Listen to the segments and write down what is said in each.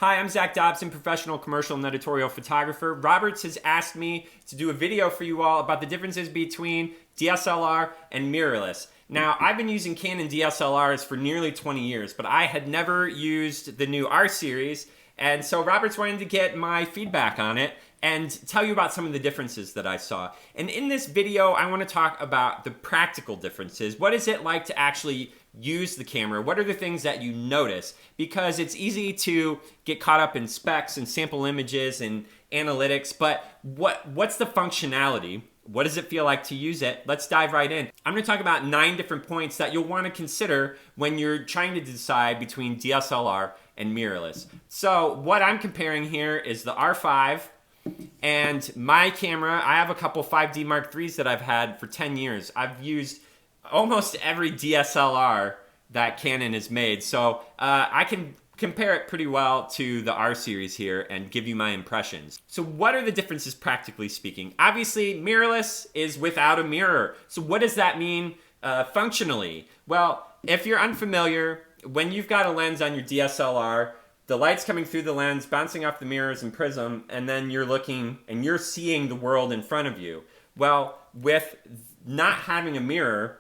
Hi, I'm Zach Dobson, professional commercial and editorial photographer. Roberts has asked me to do a video for you all about the differences between DSLR and mirrorless. Now, I've been using Canon DSLRs for nearly 20 years, but I had never used the new R series, and so Roberts wanted to get my feedback on it and tell you about some of the differences that I saw. And in this video, I want to talk about the practical differences. What is it like to actually use the camera? What are the things that you notice? Because it's easy to get caught up in specs and sample images and analytics, but what's the functionality? What does it feel like to use it? Let's dive right in. I'm going to talk about 9 different points that you'll want to consider when you're trying to decide between DSLR and mirrorless. So what I'm comparing here is the R5 and my camera. I have a couple 5D Mark IIIs that I've had for 10 years. I've used almost every DSLR that Canon has made, so I can compare it pretty well to the R series here and give you my impressions. So what are the differences practically speaking? Obviously, mirrorless is without a mirror. So what does that mean functionally? Well, if you're unfamiliar, when you've got a lens on your DSLR, the light's coming through the lens, bouncing off the mirrors and prism, and then you're looking and you're seeing the world in front of you. Well, with not having a mirror,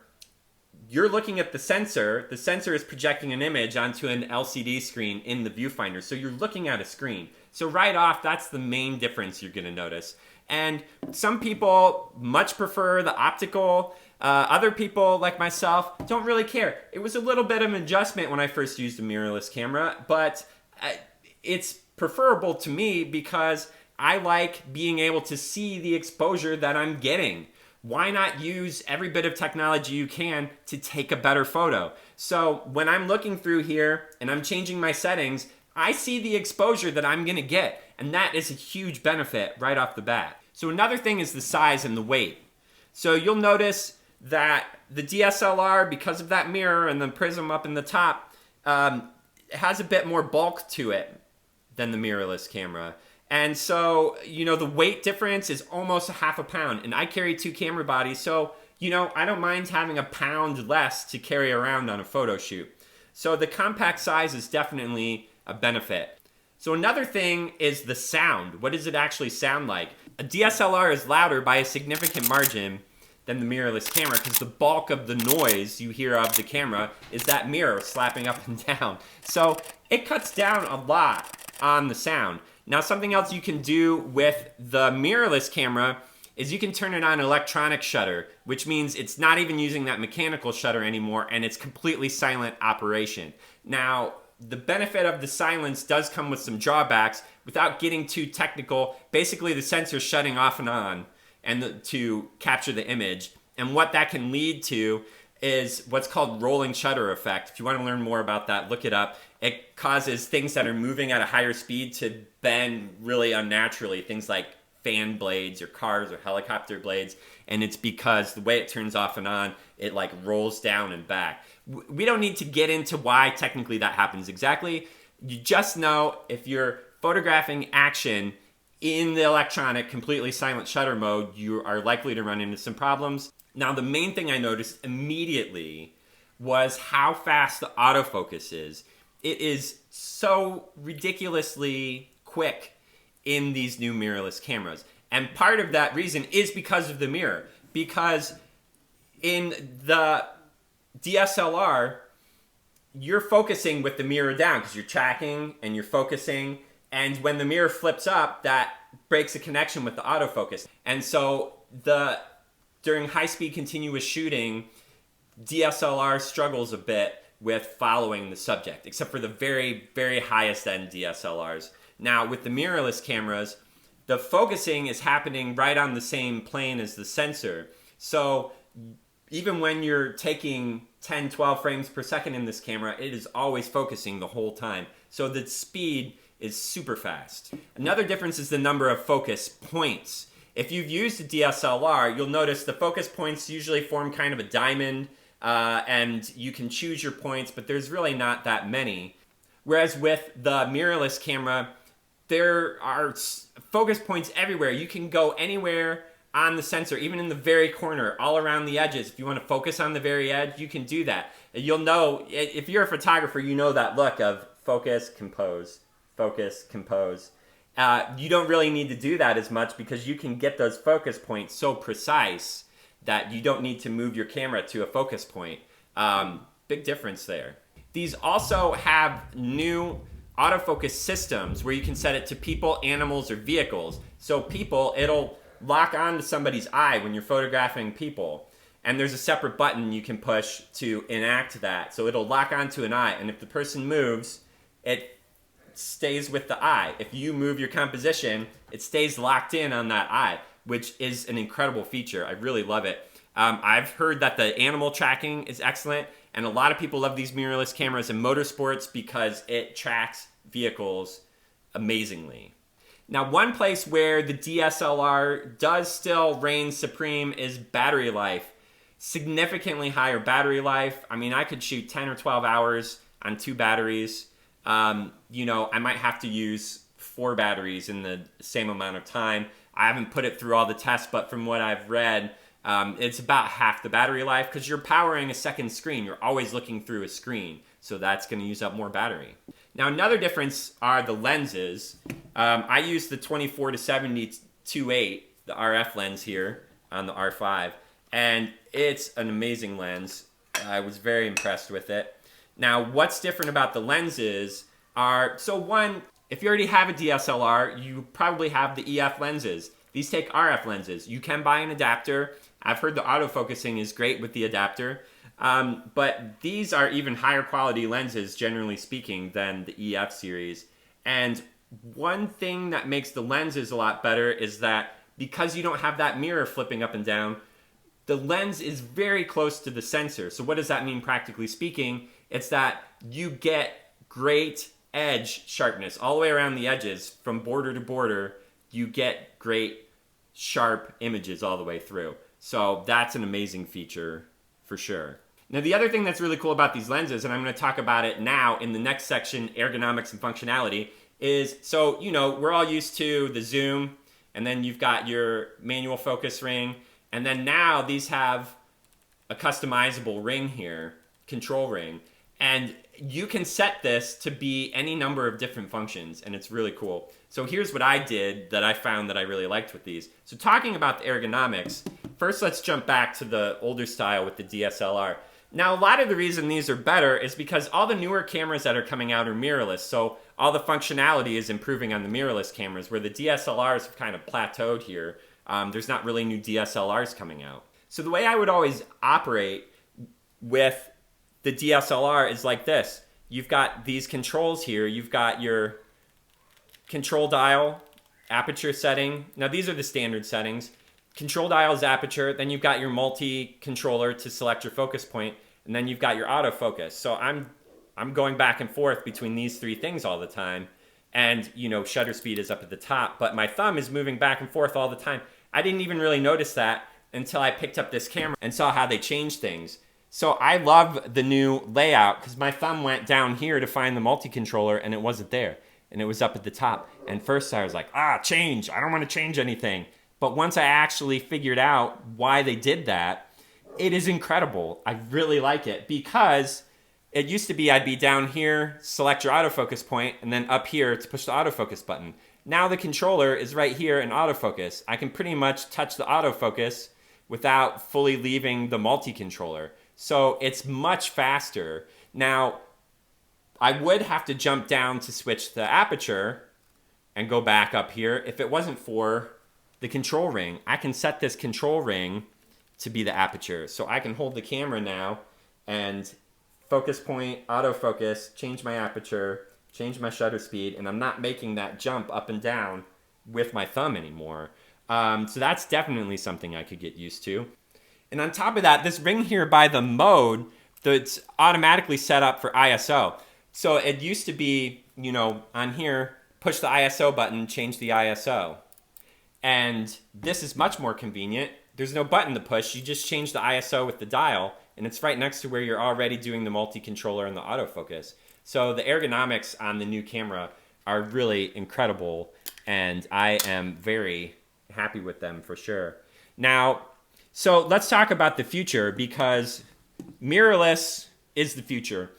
you're looking at the sensor. The sensor is projecting an image onto an LCD screen in the viewfinder. So you're looking at a screen. So right off, that's the main difference you're gonna notice. And some people much prefer the optical. Other people, like myself, don't really care. It was a little bit of an adjustment when I first used a mirrorless camera, but it's preferable to me because I like being able to see the exposure that I'm getting. Why not use every bit of technology you can to take a better photo? So when I'm looking through here and I'm changing my settings, I see the exposure that I'm gonna get, and that is a huge benefit right off the bat. So another thing is the size and the weight. So you'll notice that the DSLR, because of that mirror and the prism up in the top, has a bit more bulk to it than the mirrorless camera. And so, the weight difference is almost 1/2 pound, and I carry 2 camera bodies, so, I don't mind having 1 pound less to carry around on a photo shoot. So the compact size is definitely a benefit. So another thing is the sound. What does it actually sound like? A DSLR is louder by a significant margin than the mirrorless camera because the bulk of the noise you hear of the camera is that mirror slapping up and down. So it cuts down a lot on the sound. Now, something else you can do with the mirrorless camera is you can turn it on electronic shutter, which means it's not even using that mechanical shutter anymore, and it's completely silent operation. Now, the benefit of the silence does come with some drawbacks. Without getting too technical, basically the sensor's shutting off and on to capture the image. And what that can lead to is what's called rolling shutter effect. If you want to learn more about that, look it up. It causes things that are moving at a higher speed to bend really unnaturally, things like fan blades or cars or helicopter blades, and it's because the way it turns off and on, it like rolls down and back. We don't need to get into why technically that happens exactly. You just know if you're photographing action in the electronic, completely silent shutter mode, you are likely to run into some problems. Now, the main thing I noticed immediately was how fast the autofocus is. It is so ridiculously quick in these new mirrorless cameras. And part of that reason is because of the mirror. Because in the DSLR, you're focusing with the mirror down because you're tracking and you're focusing. And when the mirror flips up, that breaks a connection with the autofocus. And so during high-speed continuous shooting, DSLR struggles a bit with following the subject, except for the very, very highest end DSLRs. Now, with the mirrorless cameras, the focusing is happening right on the same plane as the sensor. So even when you're taking 10, 12 frames per second in this camera, it is always focusing the whole time. So the speed is super fast. Another difference is the number of focus points. If you've used a DSLR, you'll notice the focus points usually form kind of a diamond, and you can choose your points, but there's really not that many. Whereas with the mirrorless camera, there are focus points everywhere. You can go anywhere on the sensor, even in the very corner, all around the edges. If you want to focus on the very edge, you can do that. You'll know, if you're a photographer, you know that look of focus, compose, focus, compose. You don't really need to do that as much because you can get those focus points so precise that you don't need to move your camera to a focus point. Big difference there. These also have new autofocus systems where you can set it to people, animals, or vehicles. So people, it'll lock on to somebody's eye when you're photographing people. And there's a separate button you can push to enact that. So it'll lock onto an eye, and if the person moves, it stays with the eye. If you move your composition, it stays locked in on that eye, which is an incredible feature. I really love it. I've heard that the animal tracking is excellent, and a lot of people love these mirrorless cameras in motorsports because it tracks vehicles amazingly. Now, one place where the DSLR does still reign supreme is battery life. Significantly higher battery life. I mean, I could shoot 10 or 12 hours on 2 batteries. You know, I might have to use 4 batteries in the same amount of time. I haven't put it through all the tests, but from what I've read, it's about half the battery life because you're powering a second screen. You're always looking through a screen, so that's going to use up more battery. Now, another difference are the lenses. I use the 24-70 2.8, the RF lens here on the R5, and it's an amazing lens. I was very impressed with it. Now, what's different about the lenses are, so one, if you already have a DSLR, you probably have the EF lenses. These take RF lenses. You can buy an adapter. I've heard the autofocusing is great with the adapter, but these are even higher quality lenses, generally speaking, than the EF series. And one thing that makes the lenses a lot better is that because you don't have that mirror flipping up and down, the lens is very close to the sensor. So what does that mean practically speaking? It's that you get great edge sharpness all the way around the edges. From border to border, you get great sharp images all the way through. So that's an amazing feature for sure. Now, the other thing that's really cool about these lenses, and I'm going to talk about it now in the next section, ergonomics and functionality, is, so, you know, we're all used to the zoom, and then you've got your manual focus ring, and then now these have a customizable ring here, control ring, and you can set this to be any number of different functions, and it's really cool. So here's what I did that I found that I really liked with these. So talking about the ergonomics, first let's jump back to the older style with the DSLR. Now, a lot of the reason these are better is because all the newer cameras that are coming out are mirrorless, so all the functionality is improving on the mirrorless cameras, where the DSLRs have kind of plateaued here. There's not really new DSLRs coming out. So the way I would always operate with the DSLR is like this. You've got these controls here. You've got your control dial, aperture setting. Now, these are the standard settings. Control dial is aperture. Then you've got your multi-controller to select your focus point. And then you've got your autofocus. So I'm going back and forth between these 3 things all the time. And, you know, shutter speed is up at the top. But my thumb is moving back and forth all the time. I didn't even really notice that until I picked up this camera and saw how they changed things. So I love the new layout because my thumb went down here to find the multi-controller and it wasn't there. And it was up at the top. And first I was like, change. I don't want to change anything. But once I actually figured out why they did that, it is incredible. I really like it because it used to be I'd be down here, select your autofocus point, and then up here to push the autofocus button. Now the controller is right here in autofocus. I can pretty much touch the autofocus without fully leaving the multi-controller. So it's much faster. Now, I would have to jump down to switch the aperture and go back up here if it wasn't for the control ring. I can set this control ring to be the aperture. So I can hold the camera now and focus point, autofocus, change my aperture, change my shutter speed, and I'm not making that jump up and down with my thumb anymore. So that's definitely something I could get used to. And on top of that, this ring here by the mode, that's automatically set up for ISO. So it used to be, you know, on here, push the ISO button, change the ISO. And this is much more convenient. There's no button to push. You just change the ISO with the dial, and it's right next to where you're already doing the multi-controller and the autofocus. So the ergonomics on the new camera are really incredible, and I am very happy with them for sure. Now, so let's talk about the future, because mirrorless is the future.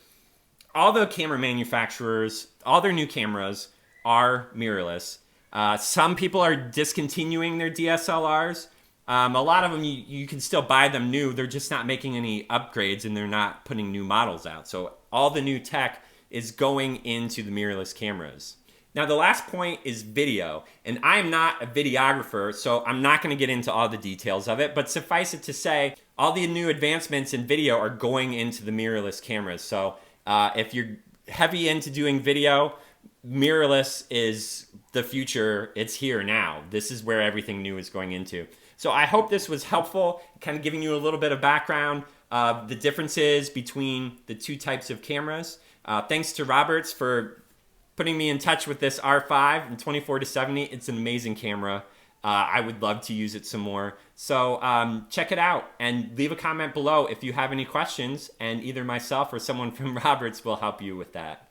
All the camera manufacturers, all their new cameras are mirrorless. Some people are discontinuing their DSLRs. A lot of them, you can still buy them new. They're just not making any upgrades, and they're not putting new models out. So all the new tech is going into the mirrorless cameras. Now, the last point is video. And I'm not a videographer, so I'm not going to get into all the details of it. But suffice it to say, all the new advancements in video are going into the mirrorless cameras. So if you're heavy into doing video, mirrorless is the future. It's here now. This is where everything new is going into. So I hope this was helpful, kind of giving you a little bit of background of the differences between the two types of cameras. Thanks to Roberts for putting me in touch with this R5 and 24-70. It's an amazing camera. I would love to use it some more. So check it out and leave a comment below if you have any questions, and either myself or someone from Roberts will help you with that.